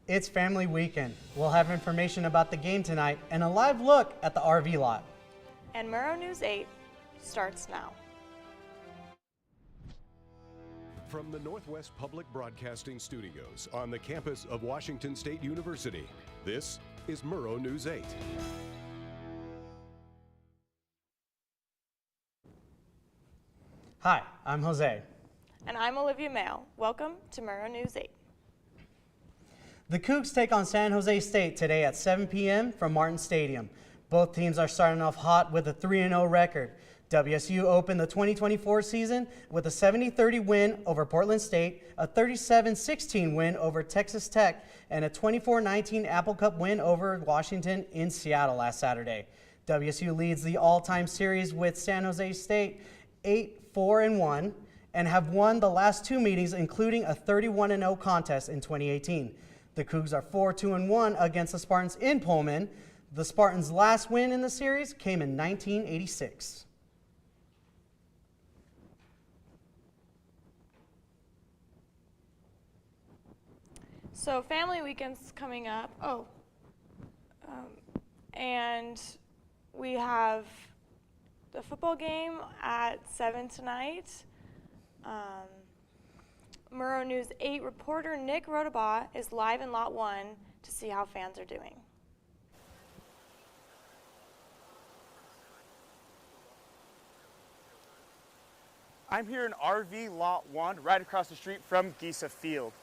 It's family weekend. We'll have information about the game tonight and a live look at the RV lot. And Murrow News 8 starts now. From the Northwest Public Broadcasting Studios on the campus of Washington State University, this is Murrow News 8. Hi, I'm Jose. And I'm Olivia Mayo. Welcome to Murrow News 8. The Cougs take on San Jose State today at 7 p.m. from Martin Stadium. Both teams are starting off hot with a 3-0 record. WSU opened the 2024 season with a 70-30 win over Portland State, a 37-16 win over Texas Tech, and a 24-19 Apple Cup win over Washington in Seattle last Saturday. WSU leads the all-time series with San Jose State 8-4-1 and have won the last two meetings, including a 31-0 contest in 2018. The Cougs are 4-2-1 against the Spartans in Pullman. The Spartans' last win in the series came in 1986. So family weekend's coming up. And we have the football game at 7 tonight. Murrow News 8 reporter Nick Rodabaugh is live in Lot 1 to see how fans are doing. I'm here in RV Lot 1, right across the street from Gisa Field.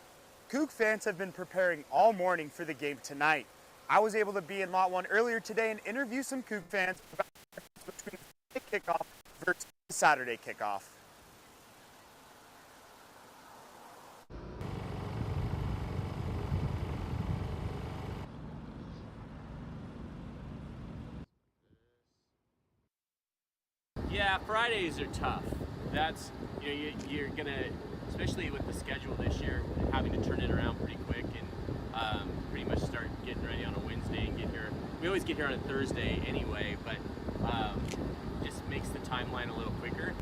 Coug fans have been preparing all morning for the game tonight. I was able to be in Lot 1 earlier today and interview some Coug fans about the difference between the kickoff versus the Saturday kickoff. Yeah, Fridays are tough. That's, you're gonna, especially with the schedule this year, having to turn it around pretty quick and pretty much start getting ready on a Wednesday and get here. We always get here on a Thursday anyway, but just makes the timeline a little quicker.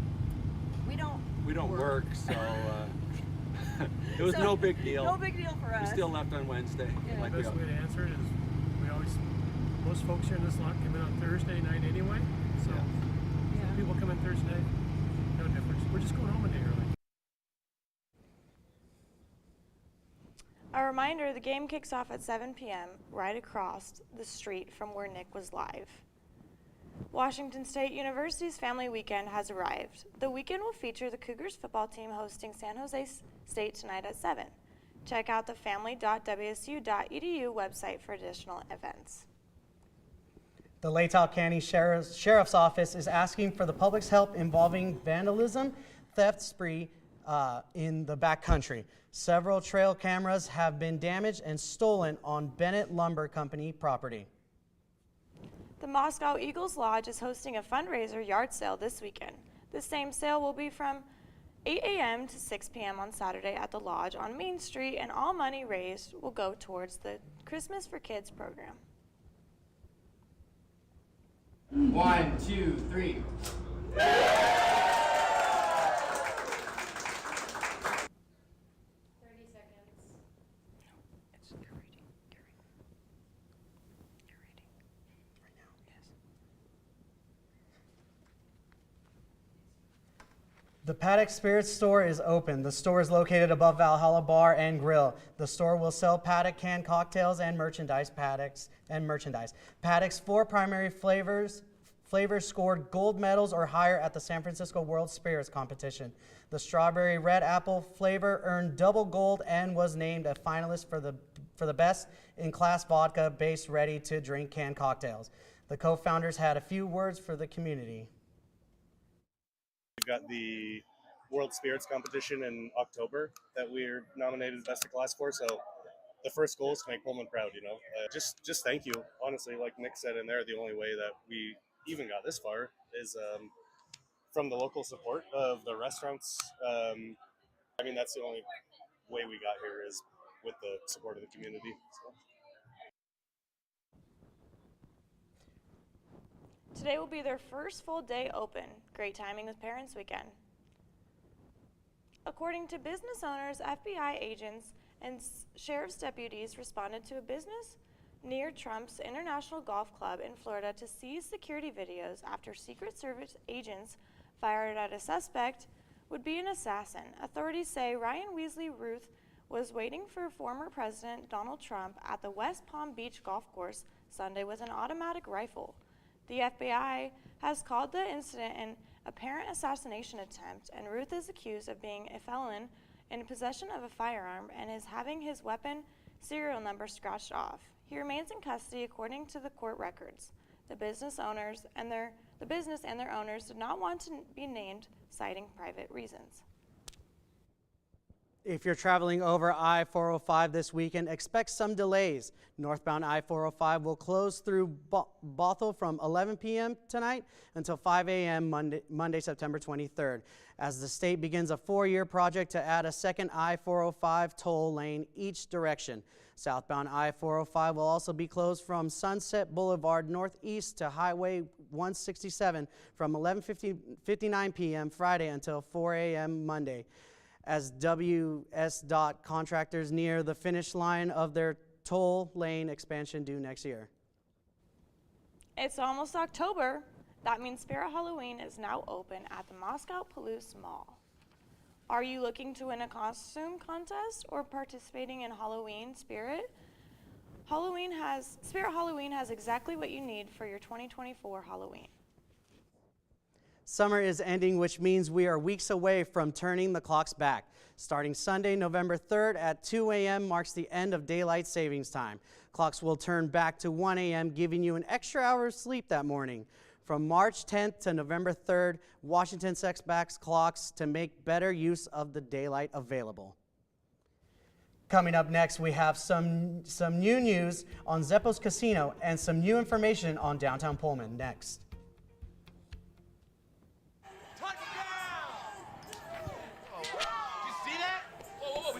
We don't work, so it was no big deal. No big deal for us. We still left on Wednesday. Yeah. Like The best way to answer it is most folks here in this lot come in on Thursday night anyway, so people come in Thursday night, no difference. We're just going home a day early. A reminder, the game kicks off at 7 p.m. right across the street from where Nick was live. Washington State University's family weekend has arrived. The weekend will feature the Cougars football team hosting San Jose State tonight at 7. Check out the family.wsu.edu website for additional events. The Latah County Sheriff's Office is asking for the public's help involving vandalism, theft spree in the backcountry. Several trail cameras have been damaged and stolen on Bennett Lumber Company property. The Moscow Eagles Lodge is hosting a fundraiser yard sale this weekend. The same sale will be from 8 a.m. to 6 p.m. on Saturday at the Lodge on Main Street, and all money raised will go towards the Christmas for Kids program. 1, 2, 3. 30 seconds. It's your reading. You're reading. Right now. Yes. The Paddock Spirits store is open. The store is located above Valhalla Bar and Grill. The store will sell Paddock canned cocktails and merchandise. Paddock's 4 primary flavors scored gold medals or higher at the San Francisco World Spirits Competition. The strawberry red apple flavor earned double gold and was named a finalist for the best in class vodka based ready to drink canned cocktails. The co-founders had a few words for the community. We've got the World Spirits Competition in October that we're nominated Best in Class for, so the first goal is to make Pullman proud, just thank you. Honestly, like Nick said in there, the only way that we even got this far is from the local support of the restaurants. That's the only way we got here is with the support of the community. So. Today will be their first full day open. Great timing with Parents Weekend. According to business owners, FBI agents, and sheriff's deputies responded to a business near Trump's International Golf Club in Florida to seize security videos after Secret Service agents fired at a suspect would be an assassin. Authorities say Ryan Weasley Ruth was waiting for former President Donald Trump at the West Palm Beach golf course Sunday with an automatic rifle. The FBI has called the incident an apparent assassination attempt, and Ruth is accused of being a felon in possession of a firearm and is having his weapon serial number scratched off. He remains in custody according to the court records. The business and their owners did not want to be named, citing private reasons. If you're traveling over I-405 this weekend, expect some delays. Northbound I-405 will close through Bothell from 11 p.m. tonight until 5 a.m. Monday, September 23rd, as the state begins a 4-year project to add a second I-405 toll lane each direction. Southbound I-405 will also be closed from Sunset Boulevard northeast to Highway 167 from 11:59 p.m. Friday until 4 a.m. Monday, as WSDOT contractors near the finish line of their toll lane expansion due next year. It's almost October. That means Spirit Halloween is now open at the Moscow Palouse Mall. Are you looking to win a costume contest or participating in Halloween Spirit? Spirit Halloween has exactly what you need for your 2024 Halloween. Summer is ending, which means we are weeks away from turning the clocks back. Starting Sunday, November 3rd at 2 a.m. marks the end of daylight savings time. Clocks will turn back to 1 a.m., giving you an extra hour of sleep that morning. From March 10th to November 3rd, Washington sets back clocks to make better use of the daylight available. Coming up next, we have some new news on Zeppo's Casino and some new information on downtown Pullman next.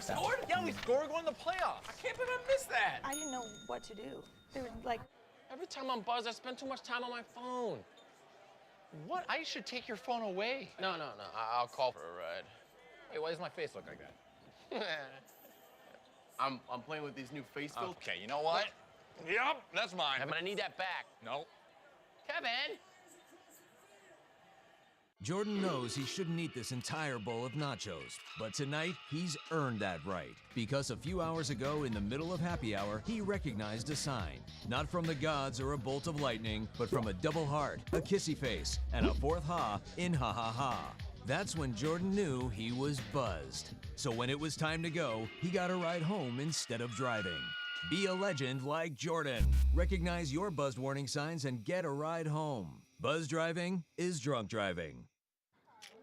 Scored? Yeah, we scored going to the playoffs. I can't believe I missed that. I didn't know what to do. They were like... Every time I'm buzzed, I spend too much time on my phone. What? I should take your phone away. No. I'll call for a ride. Wait, why does my face look like that? I'm playing with these new face filters. Okay, you know what? Yep, that's mine. But I need that back. No. Kevin! Jordan knows he shouldn't eat this entire bowl of nachos, but tonight he's earned that right, because a few hours ago in the middle of happy hour, he recognized a sign, not from the gods or a bolt of lightning, but from a double heart, a kissy face, and a fourth ha in ha ha ha. That's when Jordan knew he was buzzed. So when it was time to go, he got a ride home instead of driving. Be a legend like Jordan. Recognize your buzzed warning signs and get a ride home. Buzz driving is drunk driving.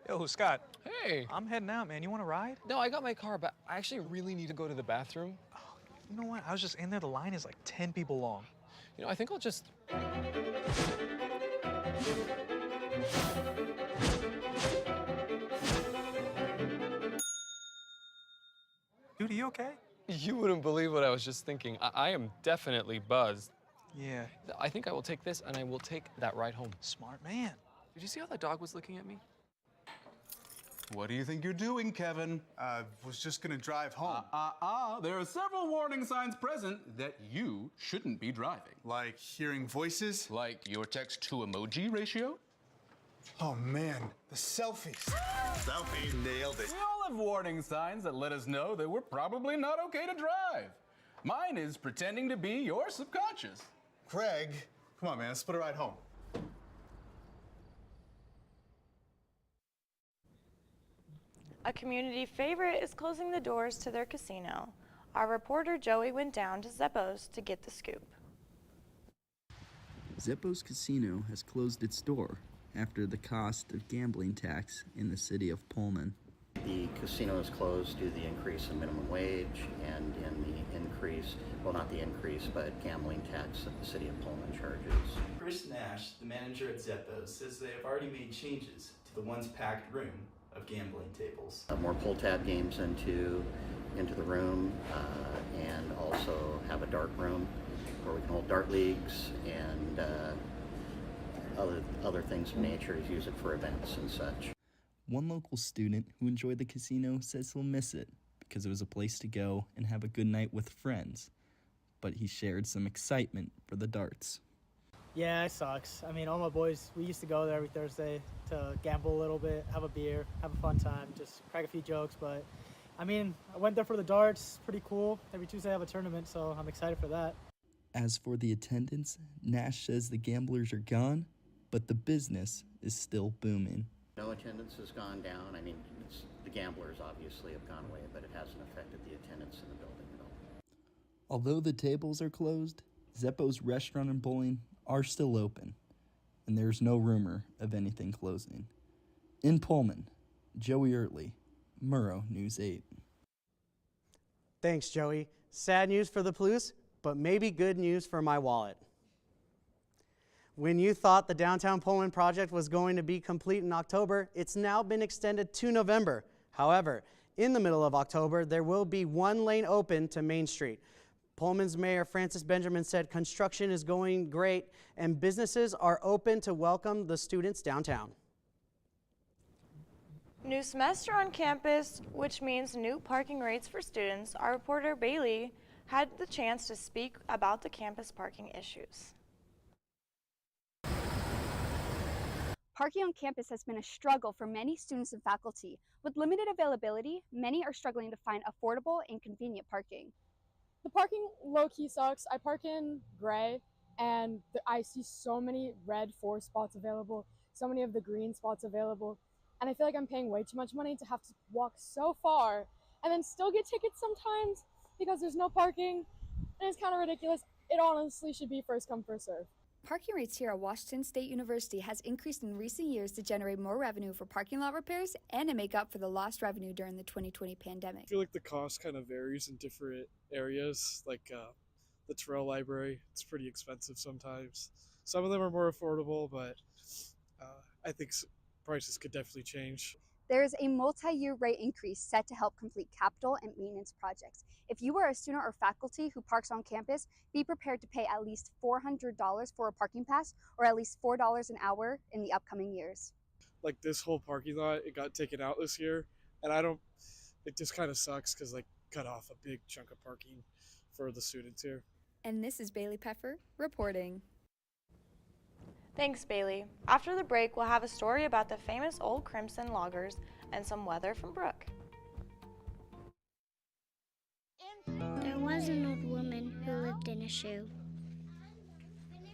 Yo, Scott. Hey. I'm heading out, man. You want to ride? No, I got my car, but I actually really need to go to the bathroom. Oh, you know what? I was just in there. The line is like 10 people long. You know, I think I'll just... Dude, are you okay? You wouldn't believe what I was just thinking. I am definitely buzzed. Yeah. I think I will take this, and I will take that ride home. Smart man. Did you see how that dog was looking at me? What do you think you're doing, Kevin? Was just gonna drive home. There are several warning signs present that you shouldn't be driving. Like hearing voices? Like your text-to-emoji ratio? Oh man, the selfies. Selfie nailed it. We all have warning signs that let us know that we're probably not okay to drive. Mine is pretending to be your subconscious. Craig, come on man, let's split a ride home. A community favorite is closing the doors to their casino. Our reporter Joey went down to Zeppo's to get the scoop. Zeppo's Casino has closed its door after the cost of gambling tax in the city of Pullman. The casino is closed due to the increase in minimum wage and in the increase, well not the increase, but gambling tax that the city of Pullman charges. Chris Nash, the manager at Zeppo's, says they have already made changes to the once packed room of gambling tables. More pull tab games into the room and also have a dart room where we can hold dart leagues and other things of nature, use it for events and such. One local student who enjoyed the casino says he'll miss it because it was a place to go and have a good night with friends, but he shared some excitement for the darts. Yeah, it sucks. I mean, all my boys, we used to go there every Thursday to gamble a little bit, have a beer, have a fun time, just crack a few jokes. But, I mean, I went there for the darts. Pretty cool. Every Tuesday I have a tournament, so I'm excited for that. As for the attendance, Nash says the gamblers are gone, but the business is still booming. No attendance has gone down. I mean, the gamblers obviously have gone away, but it hasn't affected the attendance in the building at all. Although the tables are closed, Zeppo's restaurant and bowling are still open, and there's no rumor of anything closing. In Pullman, Joey Ertley, Murrow News 8. Thanks, Joey. Sad news for the Palouse, but maybe good news for my wallet. When you thought the downtown Pullman project was going to be complete in October, it's now been extended to November. However, in the middle of October, there will be one lane open to Main Street. Pullman's Mayor Francis Benjamin said construction is going great and businesses are open to welcome the students downtown. New semester on campus, which means new parking rates for students, our reporter Bailey had the chance to speak about the campus parking issues. Parking on campus has been a struggle for many students and faculty. With limited availability, many are struggling to find affordable and convenient parking. The parking low-key sucks. I park in Gray, and I see so many red 4 spots available, so many of the green spots available, and I feel like I'm paying way too much money to have to walk so far and then still get tickets sometimes because there's no parking, and it's kind of ridiculous. It honestly should be first come, first serve. Parking rates here at Washington State University has increased in recent years to generate more revenue for parking lot repairs and to make up for the lost revenue during the 2020 pandemic. I feel like the cost kind of varies in different areas, like the Terrell Library. It's pretty expensive sometimes. Some of them are more affordable, but I think prices could definitely change. There is a multi-year rate increase set to help complete capital and maintenance projects. If you are a student or faculty who parks on campus, be prepared to pay at least $400 for a parking pass or at least $4 an hour in the upcoming years. Like this whole parking lot, it got taken out this year, and it just kind of sucks because like cut off a big chunk of parking for the students here. And this is Bailey Peffer reporting. Thanks, Bailey. After the break, we'll have a story about the famous Old Crimson loggers and some weather from Brooke. There was an old woman who lived in a shoe.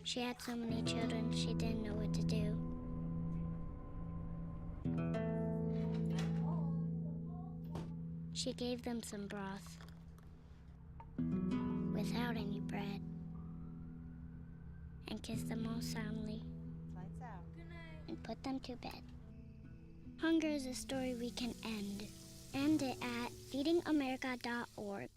She had so many children, she didn't know what to do. She gave them some broth without any bread and kissed them all soundly and put them to bed. Hunger is a story we can end. End it at feedingamerica.org.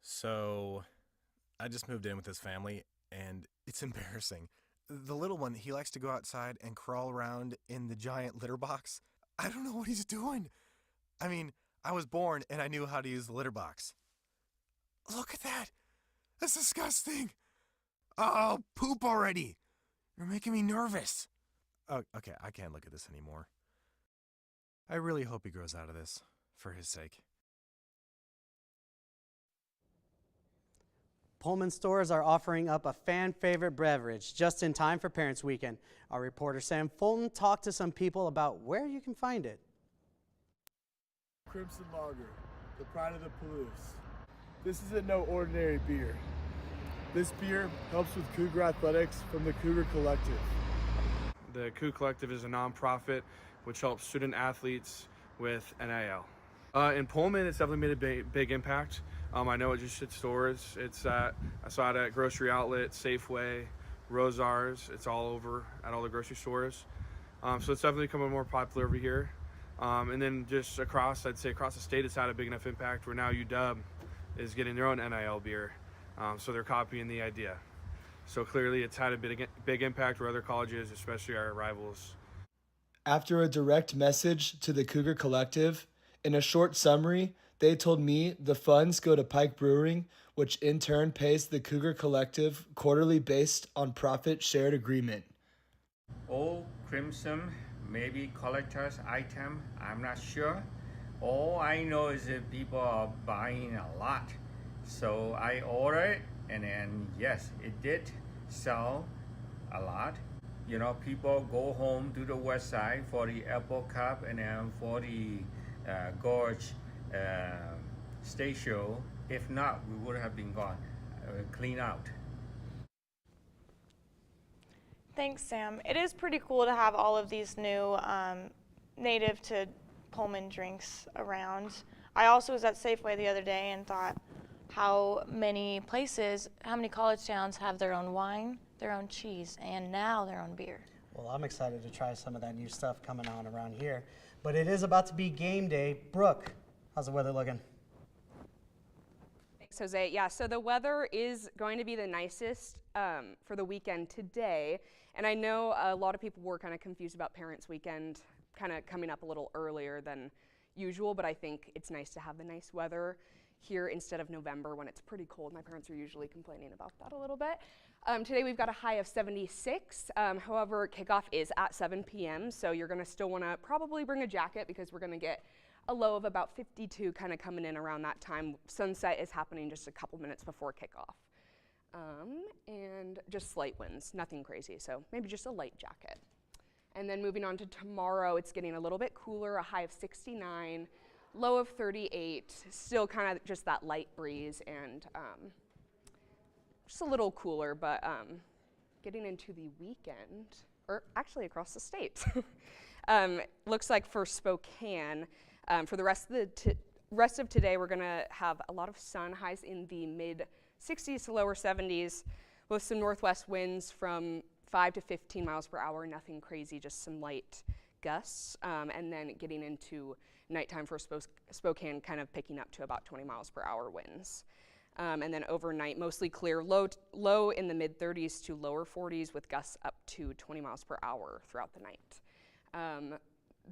So, I just moved in with his family, and it's embarrassing. The little one, he likes to go outside and crawl around in the giant litter box. I don't know what he's doing. I mean, I was born and I knew how to use the litter box. Look at that. That's disgusting. Oh, poop already. You're making me nervous. Oh, okay, I can't look at this anymore. I really hope he grows out of this, for his sake. Pullman stores are offering up a fan-favorite beverage just in time for Parents Weekend. Our reporter Sam Fulton talked to some people about where you can find it. Crimson Lager. the pride of the Palouse. This isn't no ordinary beer. This beer helps with Cougar athletics from the Cougar Collective. The Coup Collective is a nonprofit which helps student athletes with NIL. In Pullman, it's definitely made a big impact. I know it just hit stores. I saw it at Grocery Outlet, Safeway, Rosars. It's all over at all the grocery stores. So it's definitely becoming more popular over here. And then just I'd say across the state, it's had a big enough impact where now UW is getting their own NIL beer. So they're copying the idea. So clearly it's had a big impact where other colleges, especially our rivals. After a direct message to the Cougar Collective, in a short summary, they told me the funds go to Pike Brewing, which in turn pays the Cougar Collective quarterly based on profit shared agreement. Old Crimson, maybe collector's item, I'm not sure. All I know is that people are buying a lot. So I ordered it, and then yes, it did sell a lot. You know, people go home to the west side for the Apple Cup and then for the Gorge State Show. If not, we would have been gone, clean out. Thanks, Sam. It is pretty cool to have all of these new native to Pullman drinks around. I also was at Safeway the other day and thought how many college towns have their own wine, their own cheese, and now their own beer. Well, I'm excited to try some of that new stuff coming on around here. But it is about to be game day. Brooke, how's the weather looking? Thanks, Jose. Yeah, so the weather is going to be the nicest for the weekend today. And I know a lot of people were kind of confused about Parents' Weekend kind of coming up a little earlier than usual, but I think it's nice to have the nice weather here instead of November when it's pretty cold. My parents are usually complaining about that a little bit. Today we've got a high of 76. However, kickoff is at 7 p.m., so you're going to still want to probably bring a jacket because we're going to get a low of about 52 kind of coming in around that time. Sunset is happening just a couple minutes before kickoff. And just slight winds, nothing crazy, so maybe just a light jacket. And then moving on to tomorrow, it's getting a little bit cooler, a high of 69, low of 38, still kind of just that light breeze and just a little cooler, but getting into the weekend, or actually across the state. Looks like for Spokane, for the rest of today, we're gonna have a lot of sun, highs in the mid 60s to lower 70s, with some northwest winds from 5 to 15 miles per hour, nothing crazy, just some light gusts, and then getting into nighttime for Spokane, kind of picking up to about 20 miles per hour winds. And then overnight, mostly clear, low in the mid 30s to lower 40s with gusts up to 20 miles per hour throughout the night.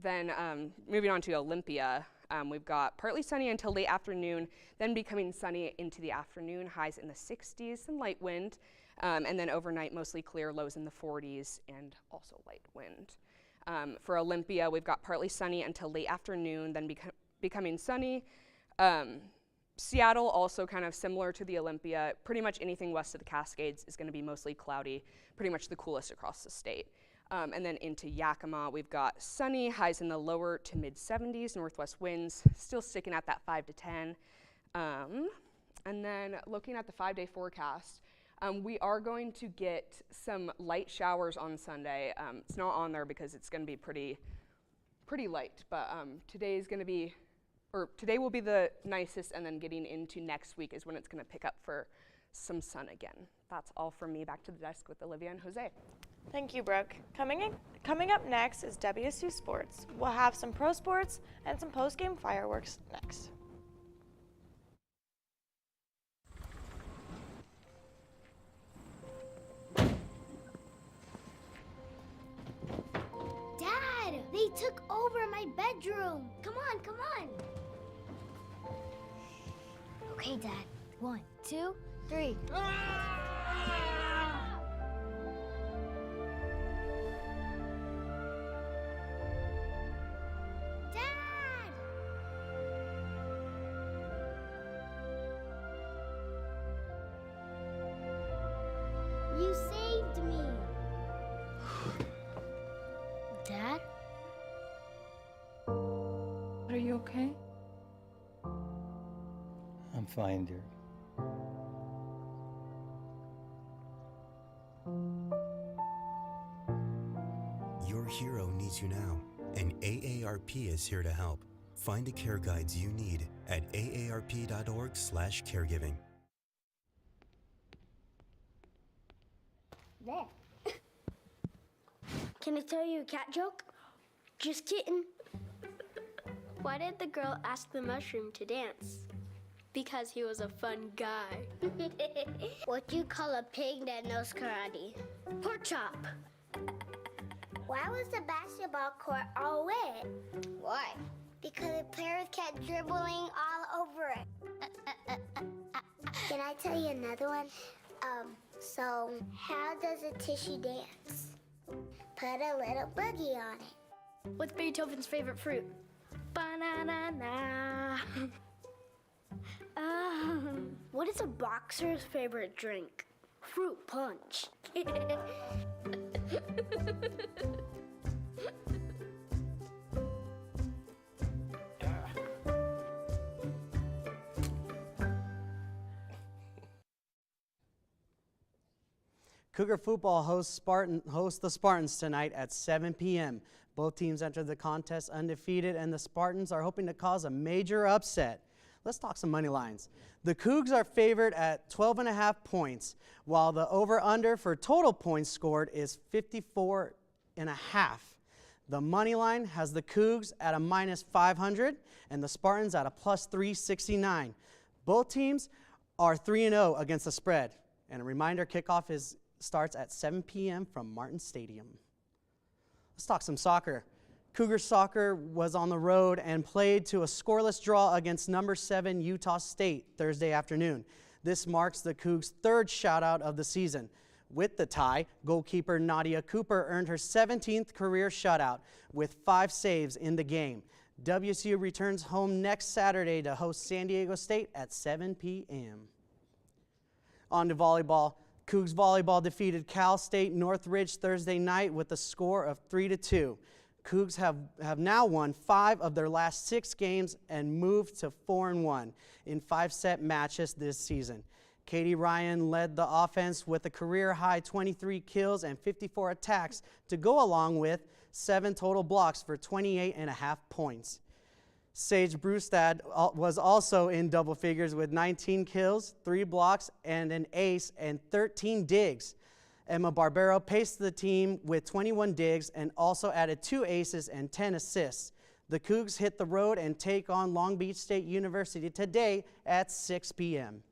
Then moving on to Olympia, we've got partly sunny until late afternoon, then becoming sunny into the afternoon, highs in the 60s, some light wind, and then overnight mostly clear, lows in the 40s, and also light wind. For Olympia, we've got partly sunny until late afternoon, then becoming sunny. Seattle, also kind of similar to the Olympia, pretty much anything west of the Cascades is going to be mostly cloudy, pretty much the coolest across the state. And then into Yakima, we've got sunny, highs in the lower to mid 70s, northwest winds, still sticking at that 5 to 10. And then looking at the 5-day forecast, we are going to get some light showers on Sunday. It's not on there because it's going to be pretty light, but today will be the nicest, and then getting into next week is when it's going to pick up for some sun again. That's all from me. Back to the desk with Olivia and Jose. Thank you, Brooke. Coming up next is WSU Sports. We'll have some pro sports and some post-game fireworks next. Dad, they took over my bedroom. Come on, come on. Okay, Dad. 1, 2, 3. You saved me. Dad? Are you okay? I'm fine, dear. Your hero needs you now, and AARP is here to help. Find the care guides you need at aarp.org/caregiving. There. Can I tell you a cat joke? Just kidding. Why did the girl ask the mushroom to dance? Because he was a fun guy. What do you call a pig that knows karate? Pork chop. Why was the basketball court all wet? Why? Because the players kept dribbling all over it. Can I tell you another one? So how does a tissue dance? Put a little boogie on it. What's Beethoven's favorite fruit? Banana. What is a boxer's favorite drink? Fruit punch. Cougar football hosts the Spartans tonight at 7 p.m. Both teams entered the contest undefeated, and the Spartans are hoping to cause a major upset. Let's talk some money lines. The Cougs are favored at 12.5 points, while the over-under for total points scored is 54.5. The money line has the Cougs at a -500 and the Spartans at a +369. Both teams are 3-0 against the spread. And a reminder, kickoff starts at 7 p.m. from Martin Stadium. Let's talk some soccer. Cougar soccer was on the road and played to a scoreless draw against number 7 Utah State Thursday afternoon. This marks the Cougs' third shutout of the season. With the tie, goalkeeper Nadia Cooper earned her 17th career shutout with 5 saves in the game. WSU returns home next Saturday to host San Diego State at 7 p.m. On to volleyball. Cougs volleyball defeated Cal State Northridge Thursday night with a score of 3-2. Cougs have now won 5 of their last 6 games and moved to 4-1 in 5-set matches this season. Katie Ryan led the offense with a career-high 23 kills and 54 attacks to go along with 7 total blocks for 28.5 points. Sage Brustad was also in double figures with 19 kills, 3 blocks, and an ace, and 13 digs. Emma Barbero paced the team with 21 digs and also added 2 aces and 10 assists. The Cougs hit the road and take on Long Beach State University today at 6 p.m.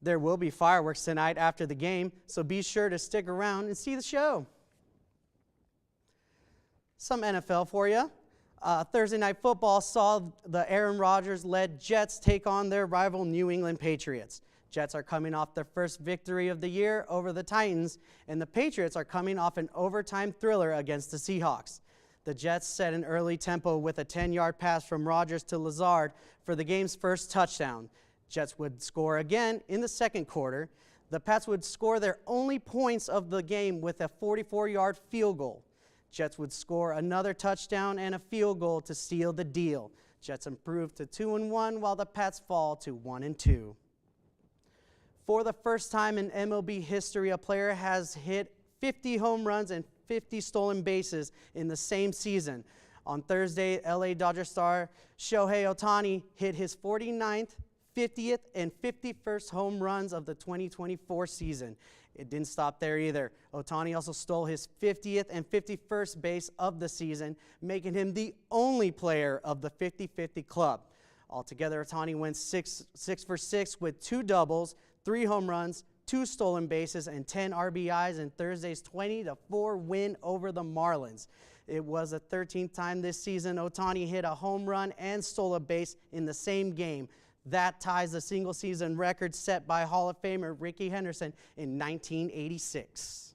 There will be fireworks tonight after the game, so be sure to stick around and see the show. Some NFL for you. Thursday Night Football saw the Aaron Rodgers-led Jets take on their rival New England Patriots. Jets are coming off their first victory of the year over the Titans, and the Patriots are coming off an overtime thriller against the Seahawks. The Jets set an early tempo with a 10-yard pass from Rodgers to Lazard for the game's first touchdown. Jets would score again in the second quarter. The Pats would score their only points of the game with a 44-yard field goal. Jets would score another touchdown and a field goal to seal the deal. Jets improved to 2-1 while the Pats fall to 1-2. For the first time in MLB history, a player has hit 50 home runs and 50 stolen bases in the same season. On Thursday, LA Dodgers star Shohei Ohtani hit his 49th, 50th, and 51st home runs of the 2024 season. It didn't stop there either. Ohtani also stole his 50th and 51st base of the season, making him the only player of the 50-50 club. Altogether, Ohtani went 6 for 6 with 2 doubles, 3 home runs, 2 stolen bases, and 10 RBIs in Thursday's 20-4 win over the Marlins. It was the 13th time this season Ohtani hit a home run and stole a base in the same game. That ties the single-season record set by Hall of Famer Rickey Henderson in 1986.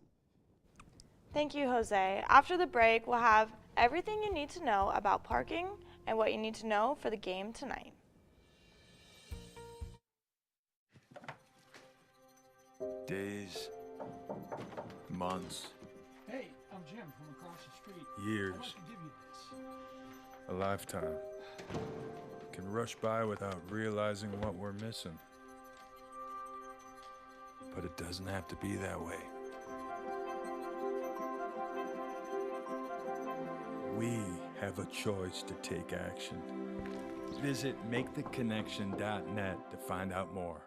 Thank you, Jose. After the break, we'll have everything you need to know about parking and what you need to know for the game tonight. Days, months, Hey, I'm Jim from across the street. years, I'd like to give you this. a lifetime. can rush by without realizing what we're missing. But it doesn't have to be that way. We have a choice to take action. Visit maketheconnection.net to find out more.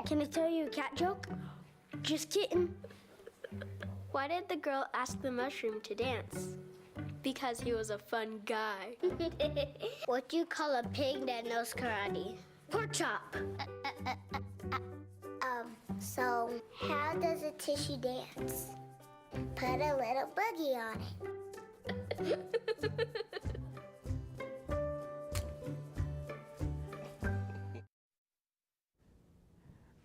Can I tell you a cat joke? Just kidding. Why did the girl ask the mushroom to dance? Because he was a fun guy. What do you call a pig that knows karate? Pork chop. So how does a tissue dance? Put a little boogie on it.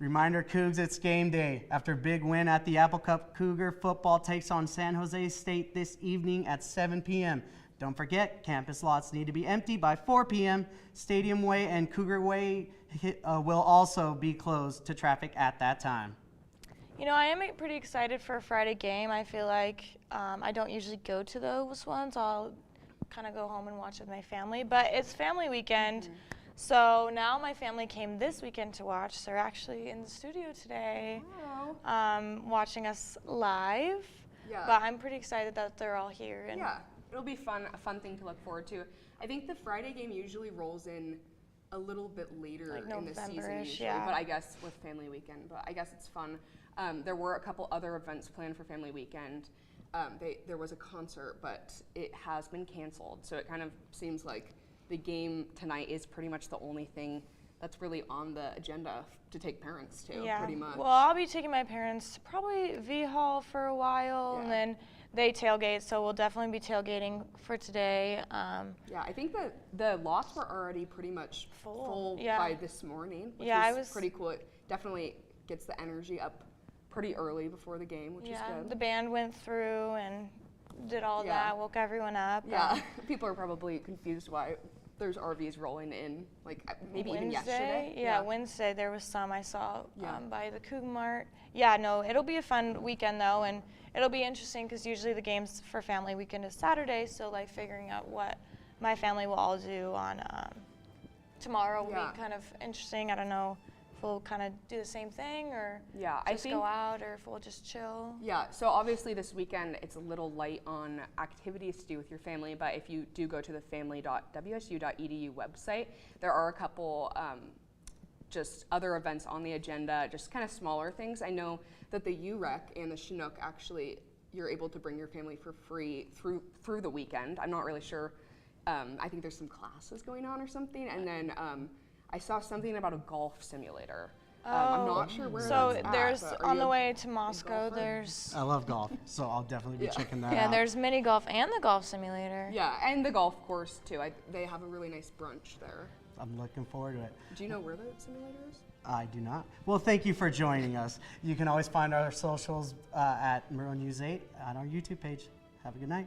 Reminder, Cougs, it's game day. After a big win at the Apple Cup, Cougar football takes on San Jose State this evening at 7 p.m. Don't forget, campus lots need to be empty by 4 p.m. Stadium Way and Cougar Way will also be closed to traffic at that time. You know, I am pretty excited for a Friday game. I feel like I don't usually go to those ones. I'll kind of go home and watch with my family, but it's family weekend. So now my family came this weekend to watch. They're actually in the studio today watching us live. Yeah. But I'm pretty excited that they're all here. And Yeah, it'll be fun, a fun thing to look forward to. I think the Friday game usually rolls in a little bit later Like in the season November-ish, usually, yeah. but I guess with family weekend, but I guess it's fun. There were a couple other events planned for family weekend. There was a concert, but it has been canceled, so it kind of seems like the game tonight is pretty much the only thing that's really on the agenda to take parents to, pretty much. Well, I'll be taking my parents to probably V-Hall for a while, and then they tailgate, so we'll definitely be tailgating for today. Yeah, I think that the lots were already pretty much full by this morning, which was pretty cool. It definitely gets the energy up pretty early before the game, which is good. The band went through and did all that, woke everyone up. Yeah, people are probably confused why there's RVs rolling in, like maybe even yesterday. Yeah, Wednesday there was some I saw by the Coug Mart. Yeah, no, it'll be a fun weekend though, and it'll be interesting because usually the games for family weekend is Saturday, so like figuring out what my family will all do on tomorrow will be kind of interesting. I don't know if we'll kind of do the same thing or just go out, or if we'll just chill. Yeah, so obviously this weekend it's a little light on activities to do with your family, but if you do go to the family.wsu.edu website, there are a couple just other events on the agenda, just kind of smaller things. I know that the UREC and the Chinook actually, you're able to bring your family for free through the weekend. I'm not really sure. I think there's some classes going on or something, and then I saw something about a golf simulator. I'm not sure where that's at. So there's, on the way to Moscow, golfer? there's... I love golf, so I'll definitely be checking that out. Yeah, there's mini golf and the golf simulator. Yeah, and the golf course too. They have a really nice brunch there. I'm looking forward to it. Do you know where the simulator is? I do not. Well, thank you for joining us. You can always find our socials at Murrow News 8 on our YouTube page. Have a good night.